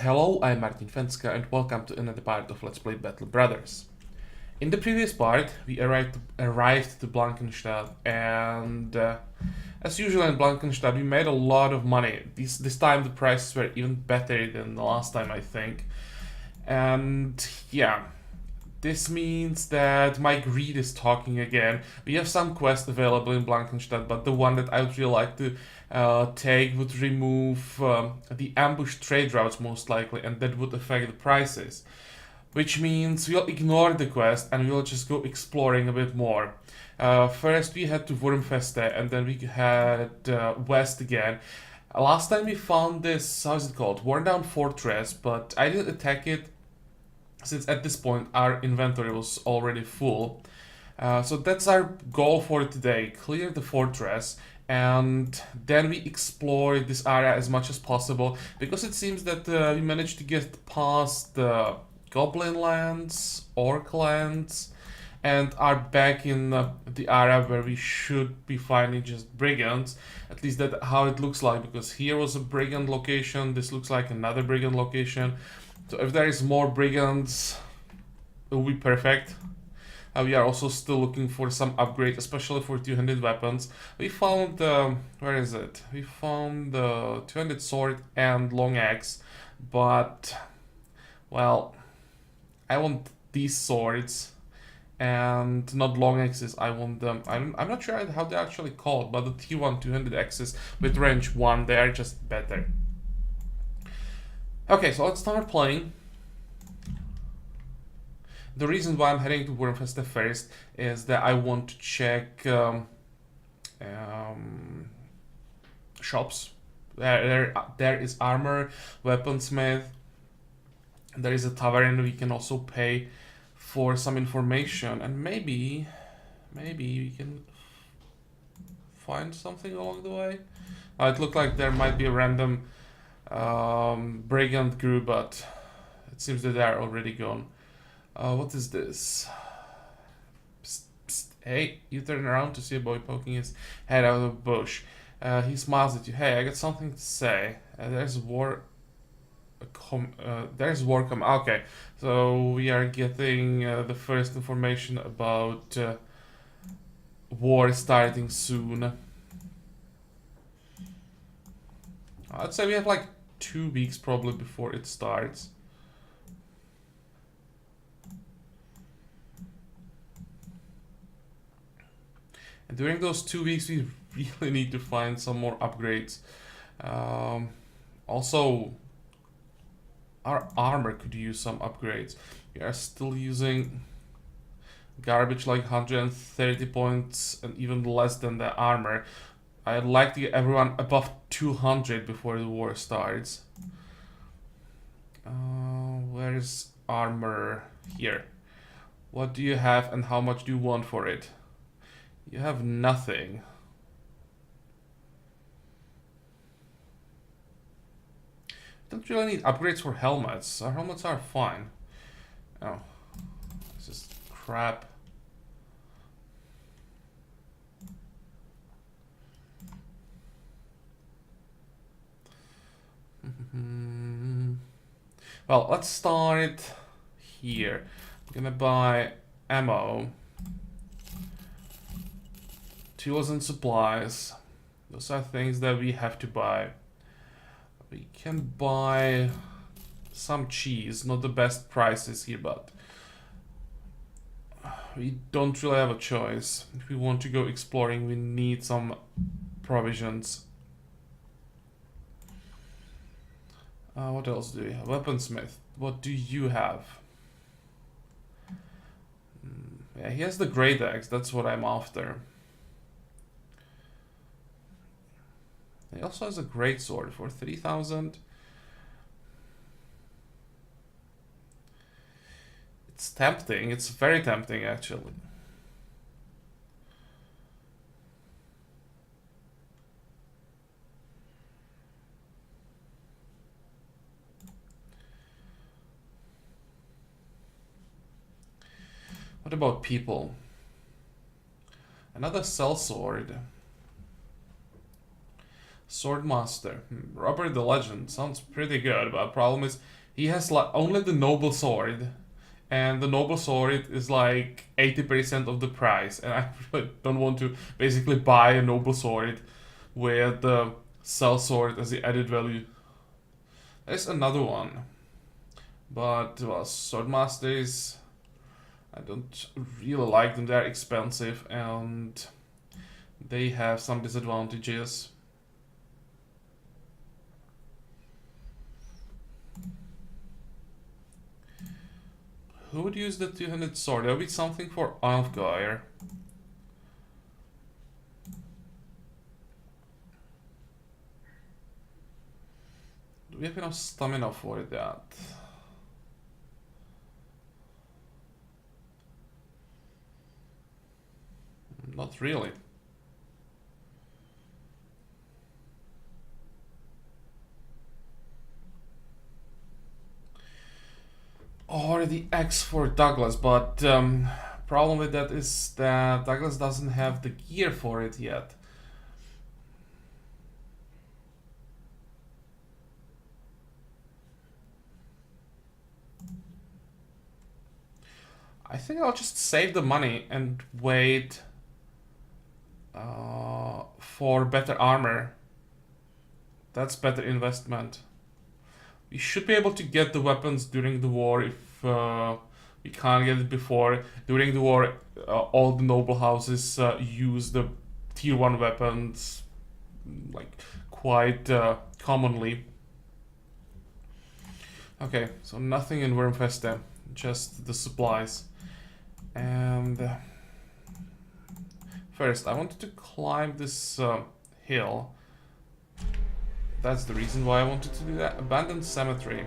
Hello, I'm Martin Fencka and welcome to another part of Let's Play Battle Brothers. In the previous part, we arrived to Blankenstadt and as usual in Blankenstadt we made a lot of money. This time the prices were even better than the last time, I think. And yeah, this means that my greed is talking again. We have some quests available in Blankenstadt, but the one that I would really like to take would remove the ambush trade routes most likely, and that would affect the prices. Which means we'll ignore the quest and we'll just go exploring a bit more. First we had to Wurmfeste and then we had west again. Last time we found this, how's it called, worn down fortress, but I didn't attack it since at this point our inventory was already full. So that's our goal for today, clear the fortress, and then we explore this area as much as possible, because it seems that we managed to get past the Goblin lands, Orc lands, and are back in the area where we should be finding just brigands. At least that's how it looks like, because here was a brigand location, this looks like another brigand location. So if there is more brigands, it will be perfect. We are also still looking for some upgrades, especially for 200 weapons. We found, where is it? We found the 200 sword and long axe, but, well, I want these swords and not long axes. I want them. I'm not sure how they're actually called, but the T1 200 axes with range 1, they are just better. Okay, so let's start playing. The reason why I'm heading to Wurmfeste first is that I want to check shops. There is armor, weaponsmith. There is a tavern. We can also pay for some information, and maybe we can find something along the way. It looked like there might be a random brigand group, but it seems that they are already gone. What is this? Psst, psst. Hey, you turn around to see a boy poking his head out of the bush. He smiles at you. Hey, I got something to say. There's war coming. Okay, so we are getting the first information about war starting soon. I'd say we have like 2 weeks probably before it starts. And during those 2 weeks we really need to find some more upgrades. Also, our armor could use some upgrades. We are still using garbage like 130 points and even less than the armor. I'd like to get everyone above 200 before the war starts. Where's armor? Here. What do you have and how much do you want for it? You have nothing. Don't really need upgrades for helmets. Our helmets are fine. Oh, this is crap. Well, let's start here. I'm gonna buy ammo, tools and supplies. Those are things that we have to buy. We can buy some cheese, not the best prices here, but we don't really have a choice. If we want to go exploring, we need some provisions. What else do we have? Weaponsmith. What do you have? Yeah, he has the great axe. That's what I'm after. He also has a great sword for 3,000. It's tempting. It's very tempting, actually. What about people? Another sellsword. Swordmaster. Robert the Legend. Sounds pretty good, but the problem is he has like only the noble sword. And the noble sword is like 80% of the price. And I really don't want to basically buy a noble sword with the cell sword as the added value. There's another one. But, well, Swordmasters, I don't really like them. They're expensive and they have some disadvantages. Who would use the 200 sword? That would be something for Alfgeir. Do we have enough stamina for that? Not really. Or the X for Douglas, but problem with that is that Douglas doesn't have the gear for it yet. I think I'll just save the money and wait for better armor. That's better investment. We should be able to get the weapons during the war if we can't get it before. During the war, all the noble houses use the tier 1 weapons like quite commonly. Okay, so nothing in Wormfeste, just the supplies. And first, I wanted to climb this hill. That's the reason why I wanted to do that. Abandoned cemetery.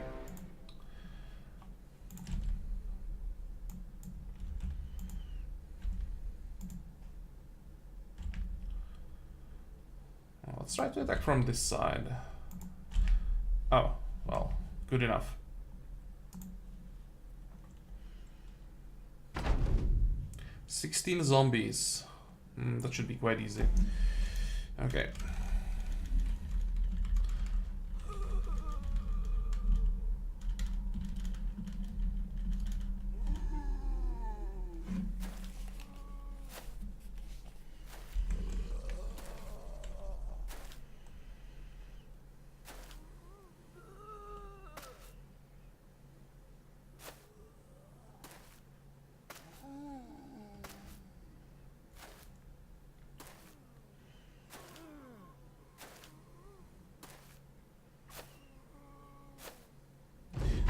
Well, let's try to attack from this side. Oh, well, good enough. $16 zombies. That should be quite easy. Okay.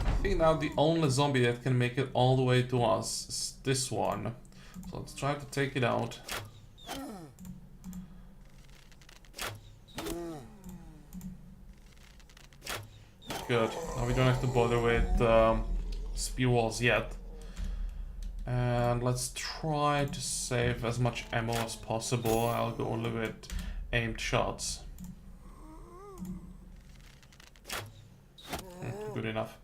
I think now the only zombie that can make it all the way to us is this one. So let's try to take it out. Good. Now we don't have to bother with spear walls yet. And let's try to save as much ammo as possible. I'll go only with aimed shots. Good enough.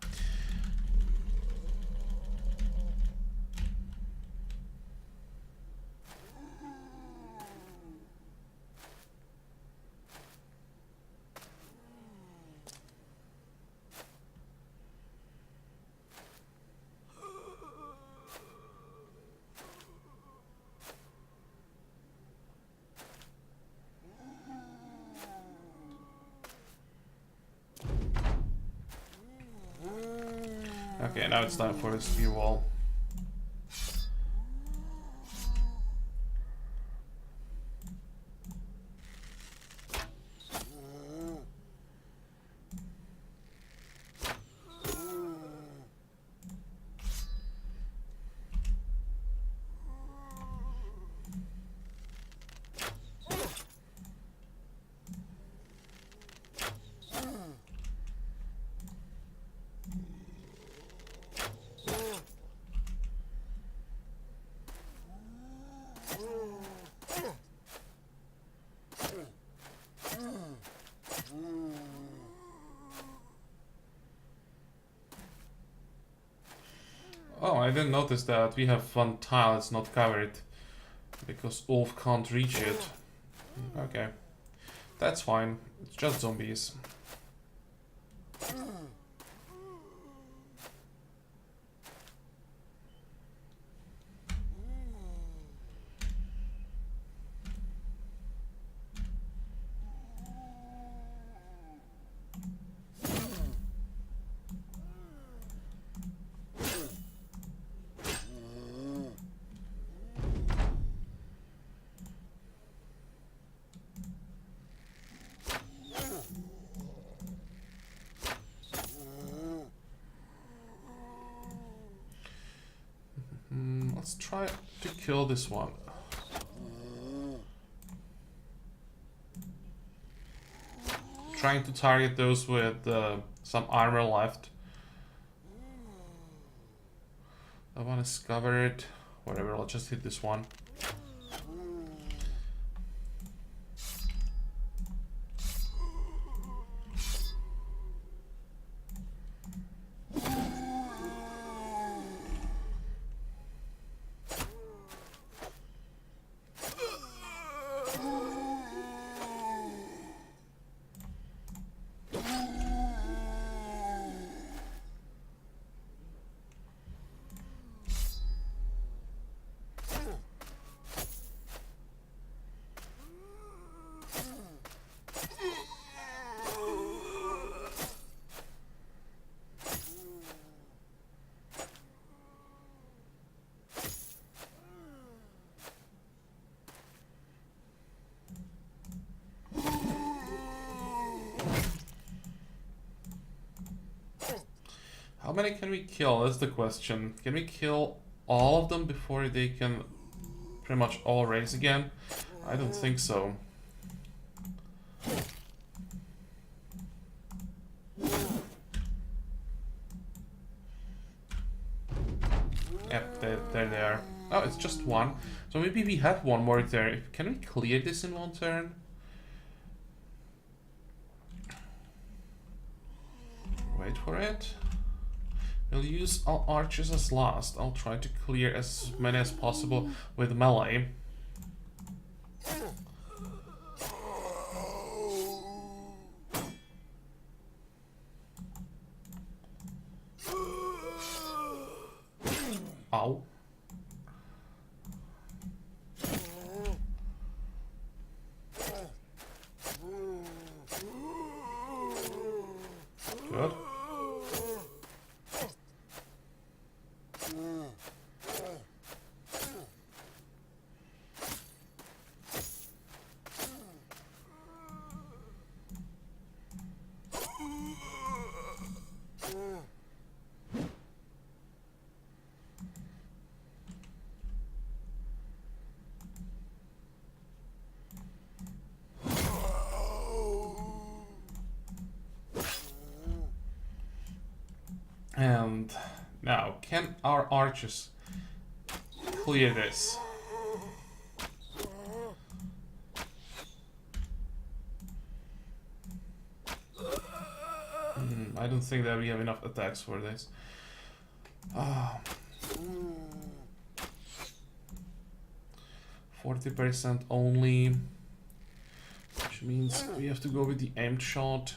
Okay, now it's time for a spear wall. Oh, I didn't notice that we have one tile that's not covered because Ulf can't reach it. Okay. That's fine. It's just zombies. Let's try to kill this one. Trying to target those with some armor left. That one is covered. Whatever, I'll just hit this one. How many can we kill? That's the question. Can we kill all of them before they can pretty much all raise again? I don't think so. Yep, there they are. Oh, it's just one. So maybe we have one more turn. Can we clear this in one turn? Wait for it. We'll use our archers as last. I'll try to clear as many as possible with melee. Ow. Good. And now, can our archers clear this? I don't think that we have enough attacks for this. 40% only, which means we have to go with the aimed shot.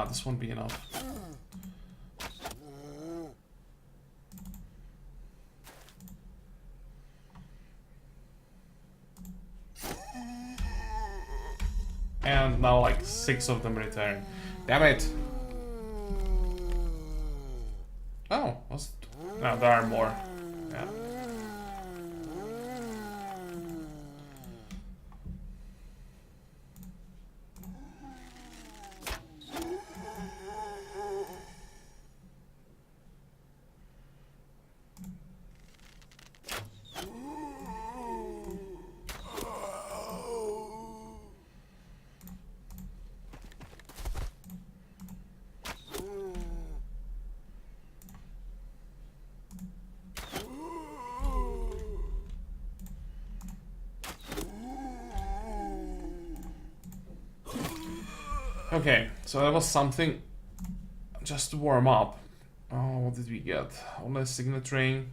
This won't be enough. And now like 6 of them return. Damn it! Oh, no, there are more. Yeah. Okay, so that was something just to warm up. Oh, what did we get? Only a signet ring.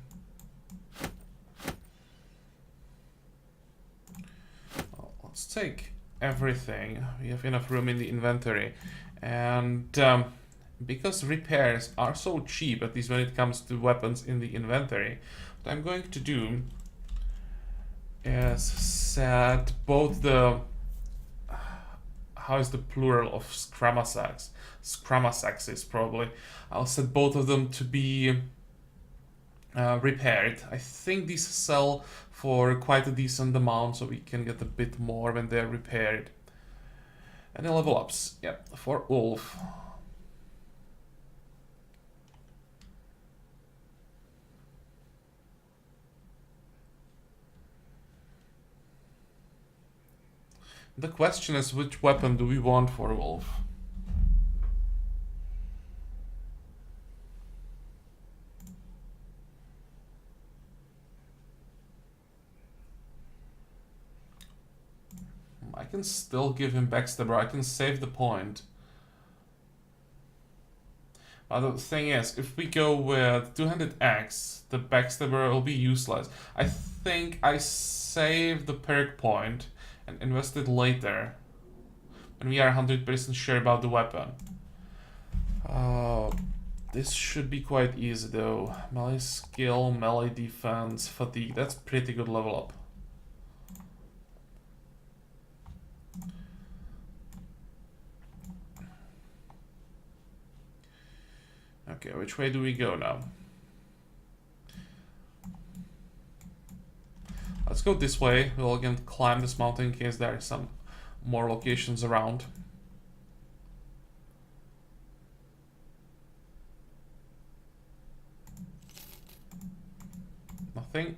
let's take everything. We have enough room in the inventory. And because repairs are so cheap, at least when it comes to weapons in the inventory, what I'm going to do is set both the... How is the plural of scramasax? Scramasaxes, probably. I'll set both of them to be repaired. I think these sell for quite a decent amount, so we can get a bit more when they're repaired. And the level ups, yeah, for Ulf. The question is, which weapon do we want for Wolf? I can still give him Backstabber. I can save the point. But the thing is, if we go with two-handed axe, the Backstabber will be useless. I think I save the perk point and invest it later when we are 100% sure about the weapon. This should be quite easy though. Melee skill, melee defense, fatigue. That's pretty good level up. Okay, which way do we go now? Let's go this way. We'll again climb this mountain in case there are some more locations around. Nothing.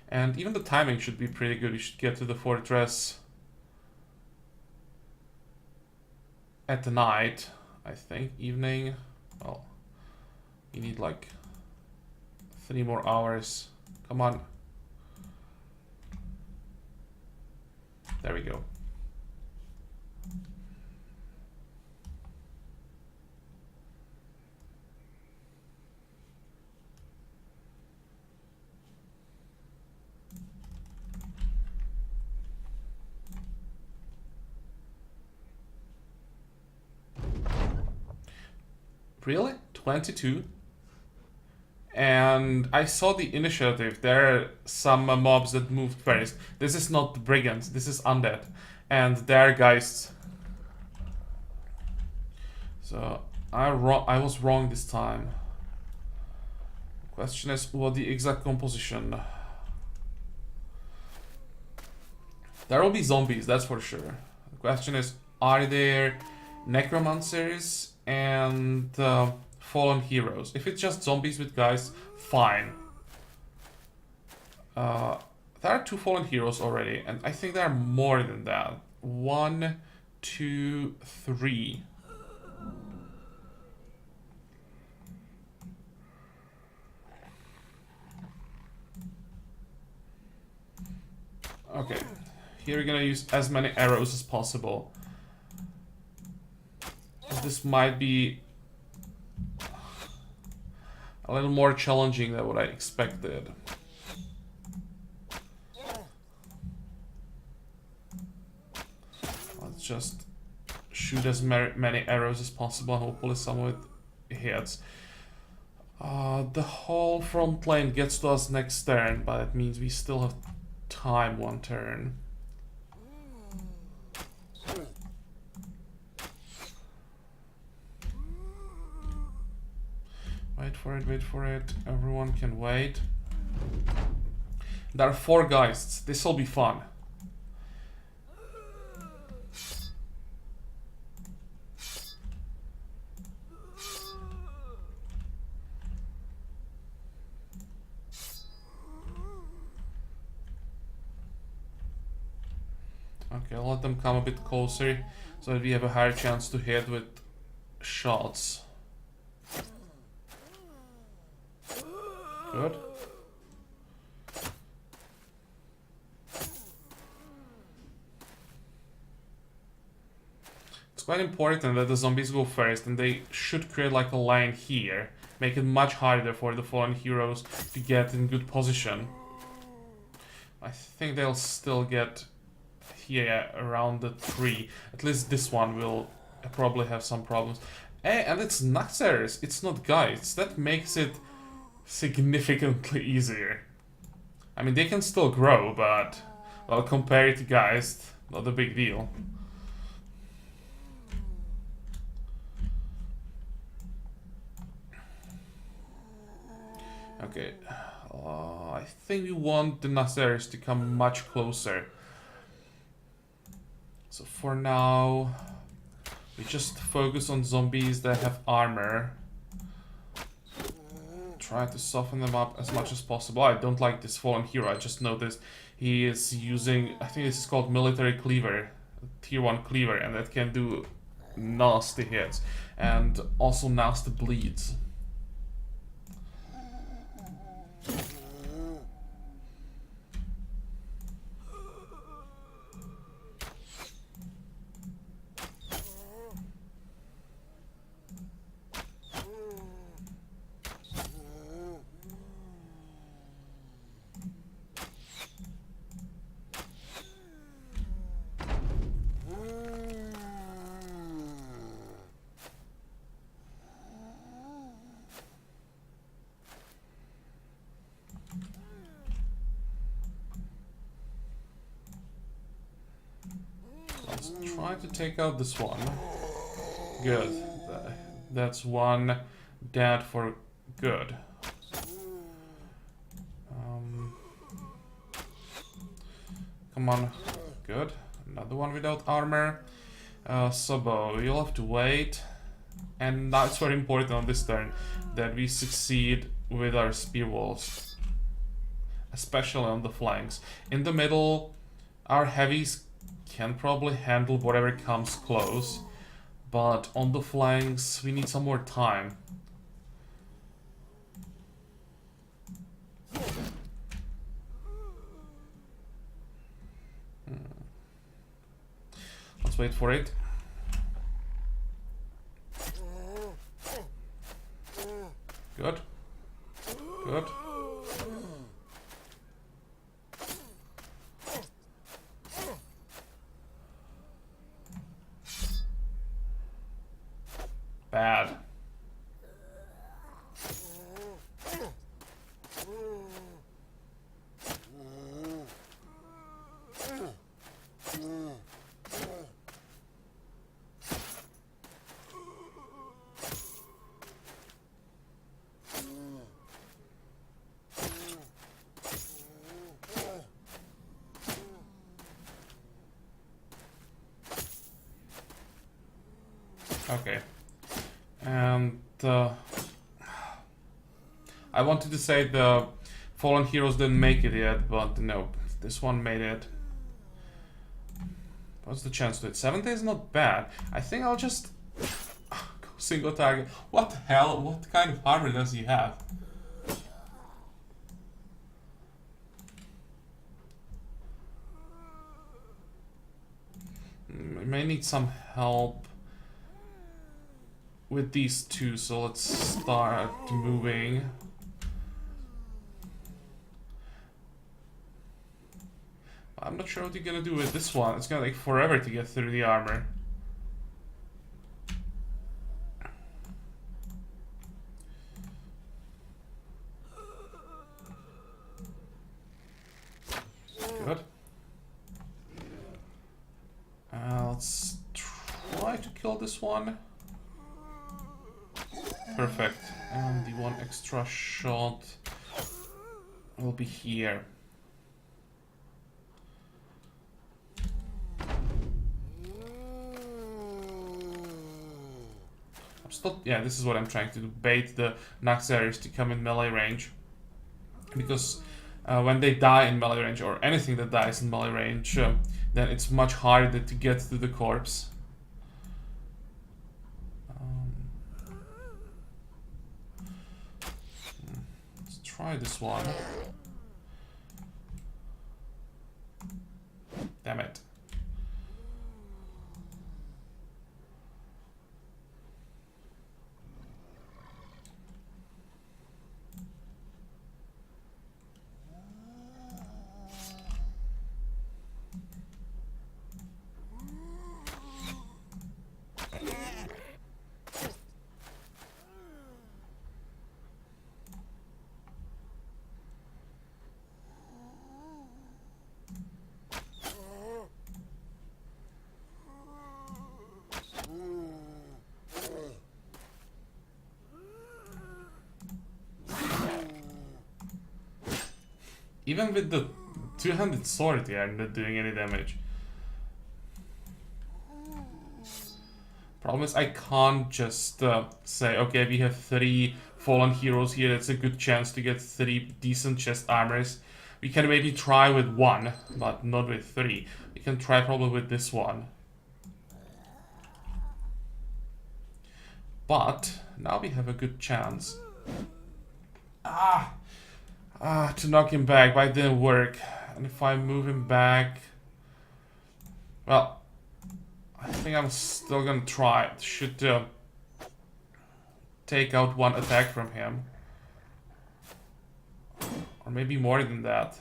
And even the timing should be pretty good. We should get to the fortress at the night, I think. Evening. Well, you need like 3 more hours. Come on. There we go. Really? 22? And I saw the initiative. There are some mobs that moved first. This is not the brigands, this is undead. And they're geists. So I was wrong this time. Question is, what the exact composition? There will be zombies, that's for sure. The question is, are there necromancers and fallen heroes? If it's just zombies with guys, fine. There are 2 fallen heroes already, and I think there are more than that. 1, 2, 3. Okay, here we're gonna use as many arrows as possible. This might be a little more challenging than what I expected. Let's just shoot as many arrows as possible and hopefully some of it hits. The whole front lane gets to us next turn, but it means we still have time 1 turn. Wait for it. Everyone can wait. There are 4 geists. This will be fun. Okay, I'll let them come a bit closer so that we have a higher chance to hit with shots. Good. It's quite important that the zombies go first, and they should create like a line here. Make it much harder for the fallen heroes to get in good position. I think they'll still get here around the 3. At least this one will probably have some problems. And it's Naxxraris, it's not guides. That makes it significantly easier. I mean, they can still grow, but, well, compared to guys, not a big deal. Okay, I think we want the Naxxraris to come much closer. So for now, we just focus on zombies that have armor. Try to soften them up as much as possible. I don't like this fallen hero, I just noticed he is using, I think this is called military cleaver, tier 1 cleaver, and that can do nasty hits and also nasty bleeds. Let's try to take out this one. Good. That's one dead for good. Come on. Good. Another one without armor. Sabo, you'll have to wait. And now it's very important on this turn that we succeed with our spear walls. Especially on the flanks. In the middle, our heavies can probably handle whatever comes close. But on the flanks, we need some more time. Let's wait for it. Good. Good. Bad. Okay. And I wanted to say the fallen heroes didn't make it yet, but no, this one made it. What's the chance to it? 70 is not bad. I think I'll just go single target. What the hell? What kind of armor does he have? I may need some help with these two, so let's start moving. I'm not sure what you're gonna do with this one. It's gonna take forever to get through the armor. Good. Let's try to kill this one. Perfect. And the one extra shot will be here. Yeah, this is what I'm trying to do. Bait the Naxxraris to come in melee range. Because when they die in melee range, or anything that dies in melee range, then it's much harder to get to the corpse. Let's try this one. Damn it. Even with the two-handed sword, they are not doing any damage. Problem is, I can't just say, okay, we have 3 fallen heroes here, it's a good chance to get 3 decent chest armors. We can maybe try with 1, but not with 3. We can try probably with this one. But now we have a good chance. To knock him back, but it didn't work. And if I move him back... Well, I think I'm still gonna try it. Should take out 1 attack from him. Or maybe more than that.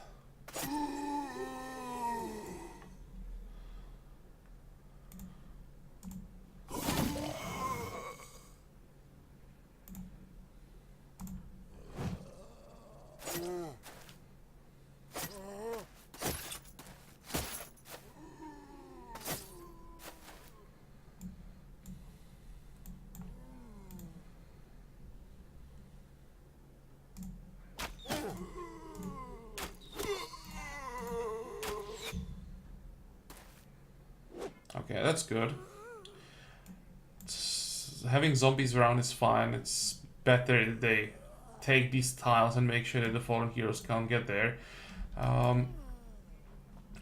Okay, that's good. Having zombies around is fine. It's better if they take these tiles and make sure that the fallen heroes can't get there.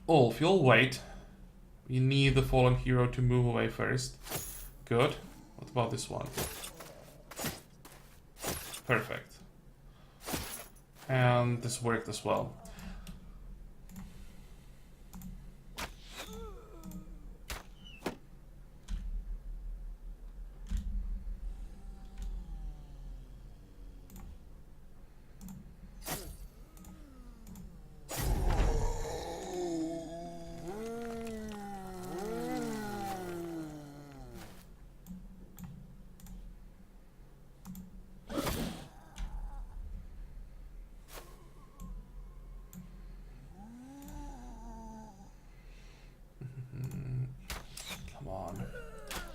Ulf, you'll wait. We need the fallen hero to move away first. Good. What about this one? Perfect. And this worked as well.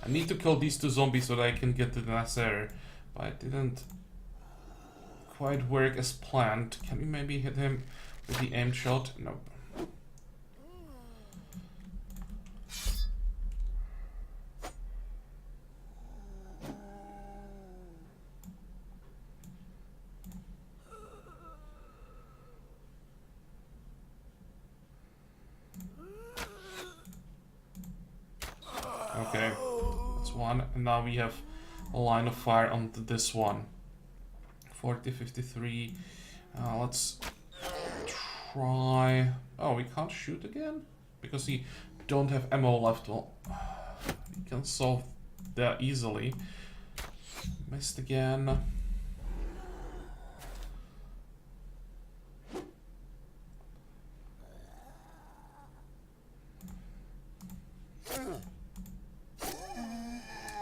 I need to kill these 2 zombies so that I can get to the Nasser, but it didn't quite work as planned. Can we maybe hit him with the aim shot? Nope. Okay. One, and now we have a line of fire onto this one. 40, 53. Let's try... Oh, we can't shoot again? Because we don't have ammo left. Well, we can solve that easily. Missed again.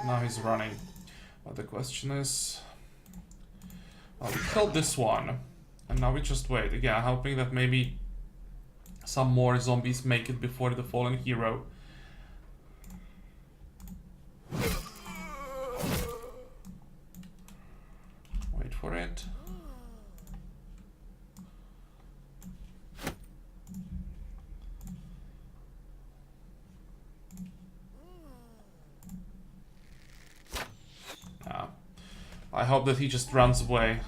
Now he's running. But the question is... Well, we killed this one. And now we just wait. Again, hoping that maybe some more zombies make it before the fallen hero. Wait for it. I hope that he just runs away.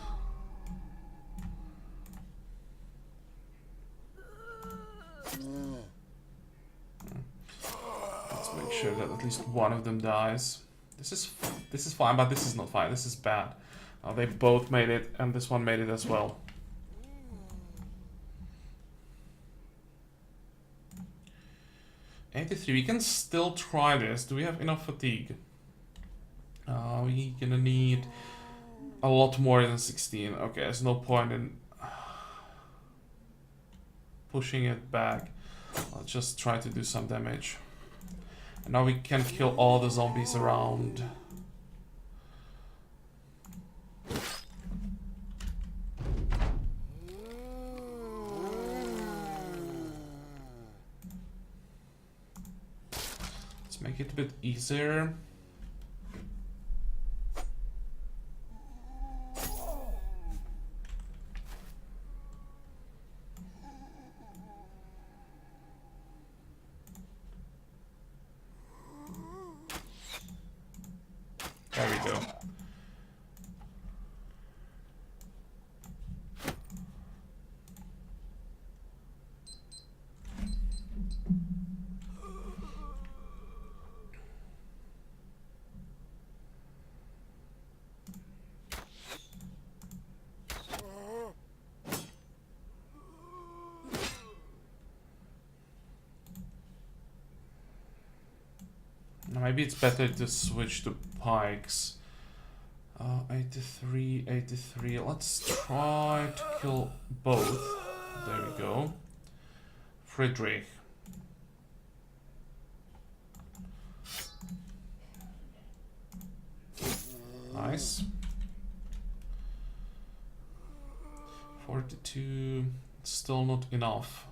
Let's make sure that at least one of them dies. This is fine, but this is not fine. This is bad. They both made it, and this one made it as well. $83. We can still try this. Do we have enough fatigue? We're gonna need a lot more than 16. Okay, there's no point in pushing it back. Let's just try to do some damage. And now we can kill all the zombies around. Let's make it a bit easier. There we go. Maybe it's better to switch to pikes. 83, 83. Let's try to kill both. There we go. Friedrich. Nice. 42. Still not enough.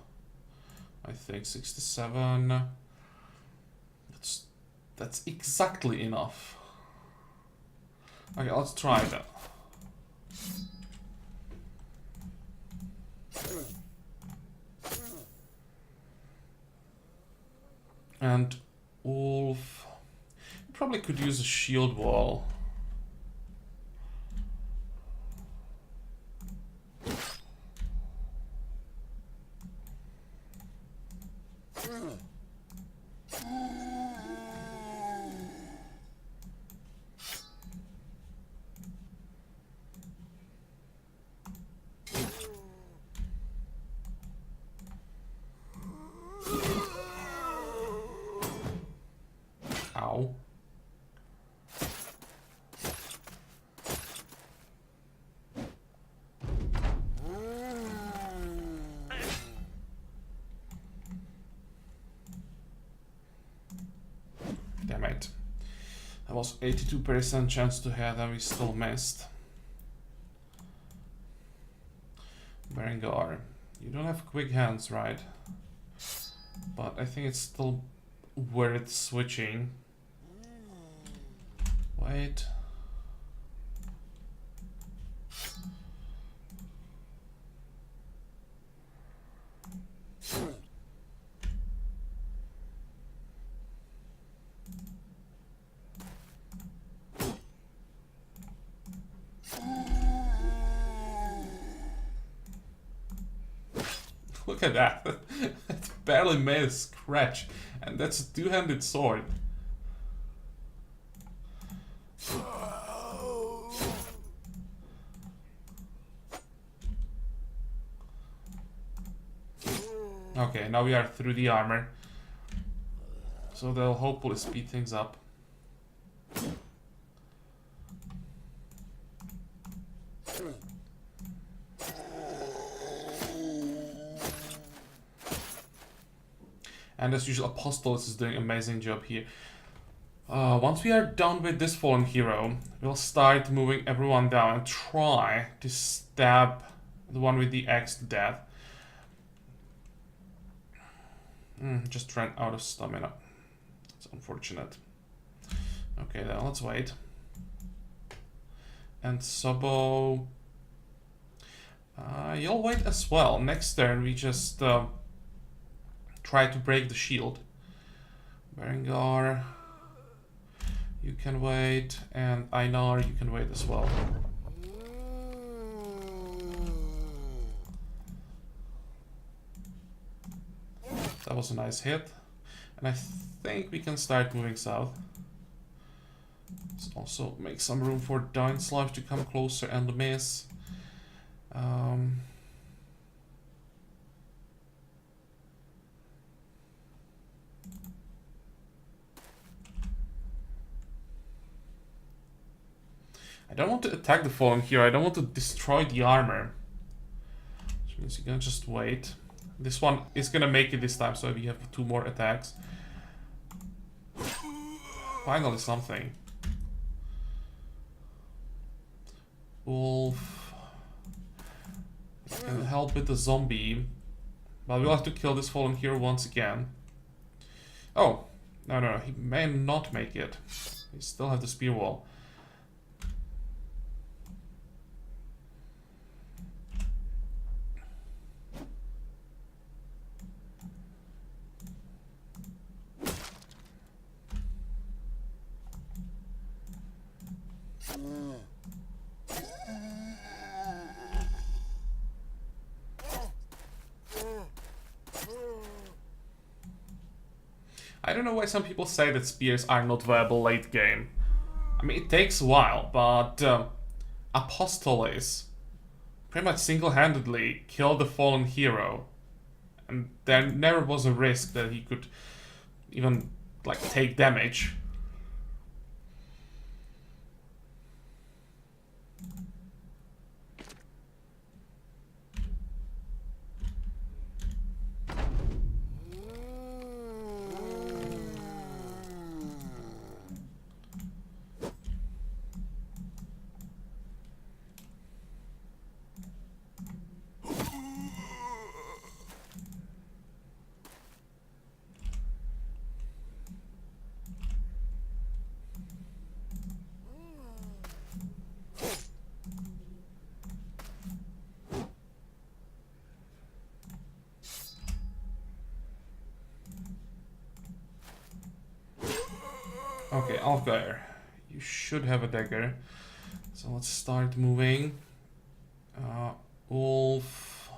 I think 67. That's exactly enough. Okay, let's try that. And Wolf probably could use a shield wall. Ow. Damn it. That was 82% chance to hit and we still missed. Berengar, you don't have quick hands, right? But I think it's still worth switching. Wait. Look at that. It barely made a scratch. And that's a two-handed sword. Okay, now we are through the armor. So they'll hopefully speed things up. And as usual, Apostolos is doing an amazing job here. Once we are done with this fallen hero, we'll start moving everyone down and try to stab the one with the axe to death. Just ran out of stamina. It's unfortunate. Okay, then let's wait. And Sabo, you'll wait as well. Next turn we just try to break the shield. Berengar, you can wait, and Einar, you can wait as well. That was a nice hit. And I think we can start moving south. Let's also make some room for Dainslife to come closer and miss. I don't want to attack the fallen here. I don't want to destroy the armor. Which means you're gonna just wait. This one is gonna make it this time, so we have 2 more attacks. Finally something. Wolf can help with the zombie. But we'll have to kill this fallen hero once again. Oh, no, he may not make it. He still has the spear wall. I don't know why some people say that spears are not viable late game. I mean, it takes a while, but Apostoles pretty much single-handedly killed the fallen hero, and there never was a risk that he could even, like, take damage. Okay, Alfgeir, you should have a dagger. So let's start moving. Ulf.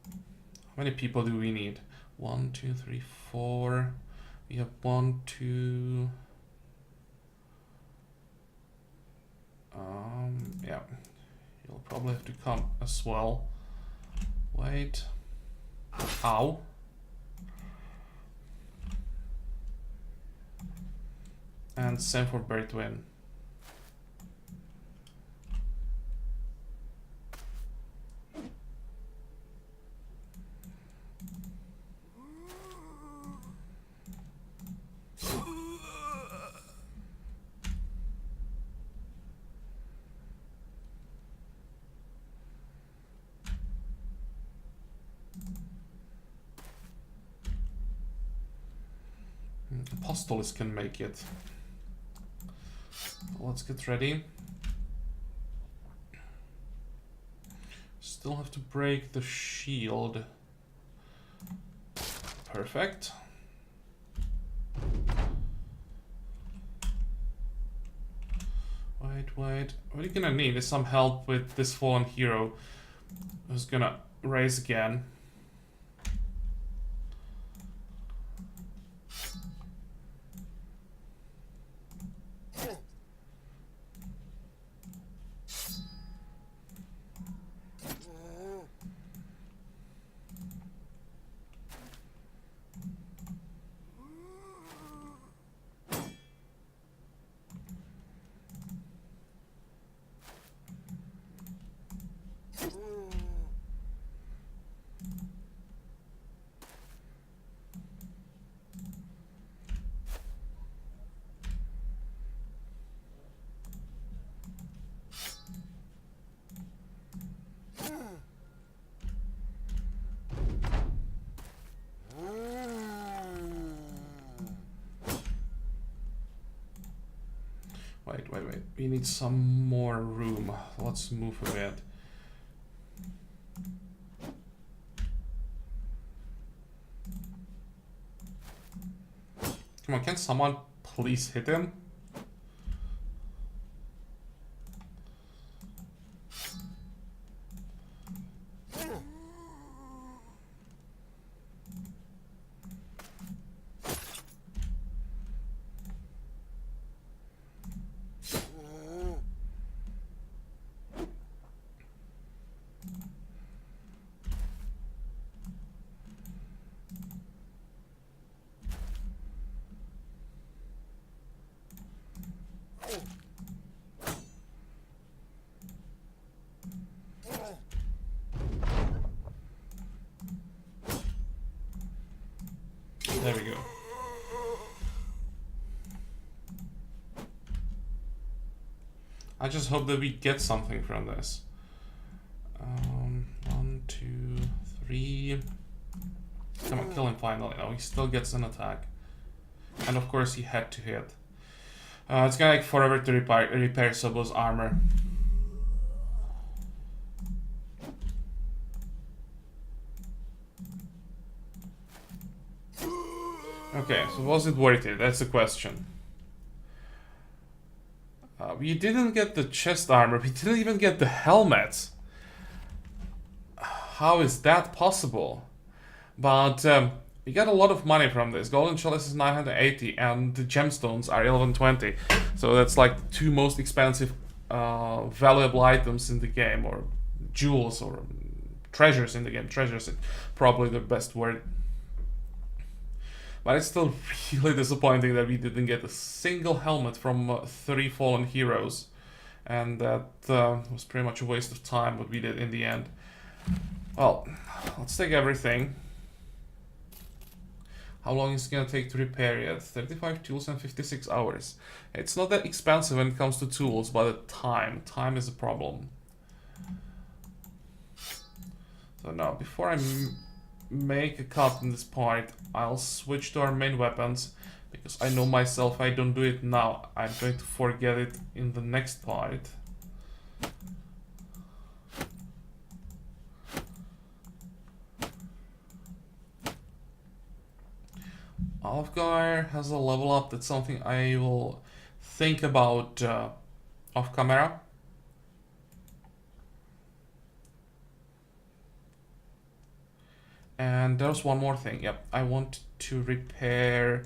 How many people do we need? 1, 2, 3, 4. We have 1, 2. Yeah. You'll probably have to come as well. Wait. Ow. And same for Bertwin. Apostolis can make it. Let's get ready. Still have to break the shield. Perfect. Wait. What you're gonna need is some help with this fallen hero who's gonna raise again. Wait. We need some more room. Let's move a bit. Come on, can someone please hit him? There we go. I just hope that we get something from this. 1, 2, 3. Come on, kill him finally. No, he still gets an attack. And of course he had to hit. It's gonna take forever to repair Sobo's armor. Okay, so was it worth it? That's the question. We didn't get the chest armor. We didn't even get the helmet. How is that possible? But we got a lot of money from this. Golden chalice is 980 and the gemstones are 1120. So that's like the two most expensive valuable items in the game, or jewels or treasures in the game. Treasures is probably the best word. But it's still really disappointing that we didn't get a single helmet from 3 fallen heroes. And that was pretty much a waste of time what we did in the end. Well, let's take everything. How long is it gonna take to repair it? 35 tools and 56 hours. It's not that expensive when it comes to tools, but the time. Time is a problem. So now, before I make a cut in this part, I'll switch to our main weapons, because I know myself, I don't do it now, I'm going to forget it in the next part. Alfgar has a level up. That's something I will think about off camera. And there's one more thing. Yep, I want to repair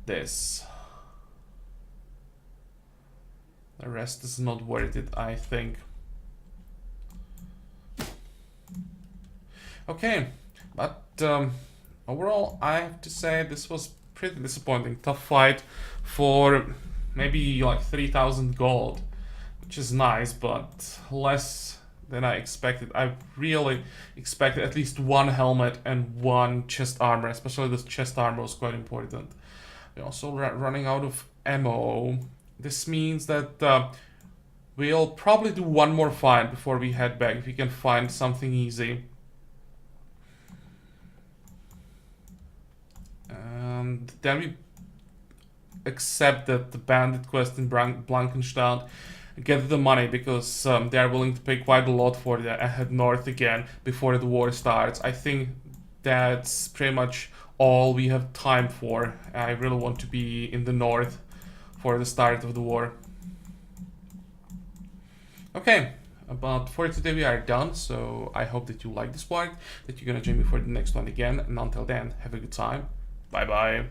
this. The rest is not worth it, I think. Okay, but overall, I have to say this was pretty disappointing. Tough fight for maybe like 3,000 gold, which is nice, but less than I expected. I really expected at least one helmet and one chest armor, especially this chest armor was quite important. We're also running out of ammo. This means that we'll probably do one more fight before we head back, if we can find something easy. And then we accept that the bandit quest in Blankenstein, get the money, because they are willing to pay quite a lot for that, and head north again before the war starts. I think that's pretty much all we have time for. I really want to be in the north for the start of the war. Okay, but for today we are done, so I hope that you like this part, that you're gonna join me for the next one again, and until then, have a good time. Bye bye.